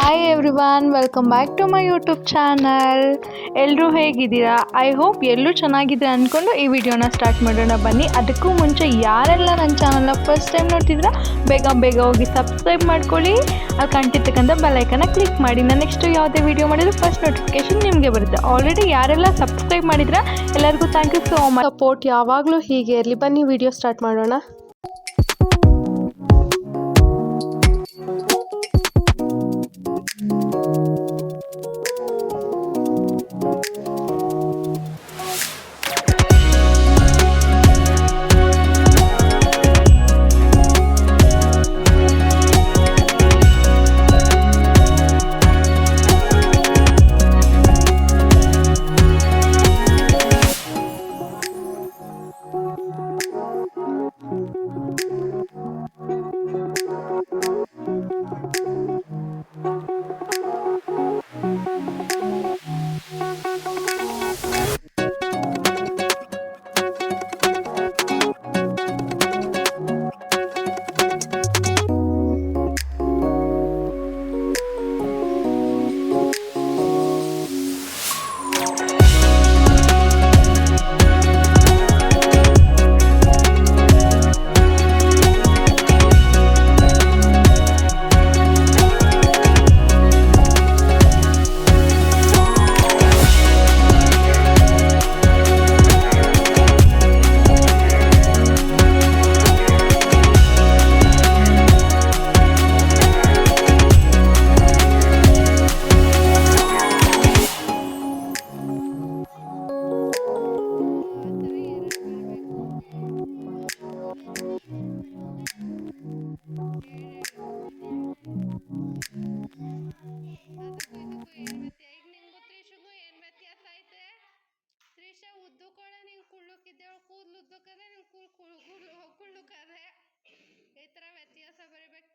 Hi everyone, welcome back to my YouTube channel. ಎಲ್ಲರೂ ಹೇಗಿದ್ದೀರಾ? I hope ಎಲ್ಲರೂ ಚೆನ್ನಾಗಿದ್ದೀರಾ ಅಂದ್ಕೊಂಡು ಈ ವಿಡಿಯೋನ ಸ್ಟಾರ್ಟ್ ಮಾಡೋಣ ಬನ್ನಿ. ಅದಕ್ಕೂ ಮುಂಚೆ ಯಾರೆಲ್ಲ ನನ್ನ ಚಾನಲ್ನ ಫಸ್ಟ್ ಟೈಮ್ ನೋಡ್ತಿದ್ದೀರಾ ಬೇಗ ಹೋಗಿ ಸಬ್ಸ್ಕ್ರೈಬ್ ಮಾಡ್ಕೊಳ್ಳಿ. ಅಲ್ಲಿ ಕಾಣ್ತಿರ್ತಕ್ಕಂಥ ಬೆಲ್ಲೈಕನ್ನ ಕ್ಲಿಕ್ ಮಾಡಿ. ನಾನು ನೆಕ್ಸ್ಟ್ ಯಾವುದೇ ವಿಡಿಯೋ ಮಾಡಿದ್ರು ಫಸ್ಟ್ ನೋಟಿಫಿಕೇಶನ್ ನಿಮಗೆ ಬರುತ್ತೆ. ಆಲ್ರೆಡಿ ಯಾರೆಲ್ಲ ಸಬ್ಸ್ಕ್ರೈಬ್ ಮಾಡಿದ್ರೆ ಎಲ್ಲರಿಗೂ thank you so much. Support ಯಾವಾಗಲೂ ಹೀಗೆ ಇರಲಿ. ಬನ್ನಿ ವಿಡಿಯೋ ಸ್ಟಾರ್ಟ್ ಮಾಡೋಣ. ಕೂದಲು ಉದ್ದಕ್ಕದೆ ನಿನ್ ಕುಳ್ಳುಕದೆ ಈ ತರ ವ್ಯತ್ಯಾಸ ಬರೀಬೇಕು.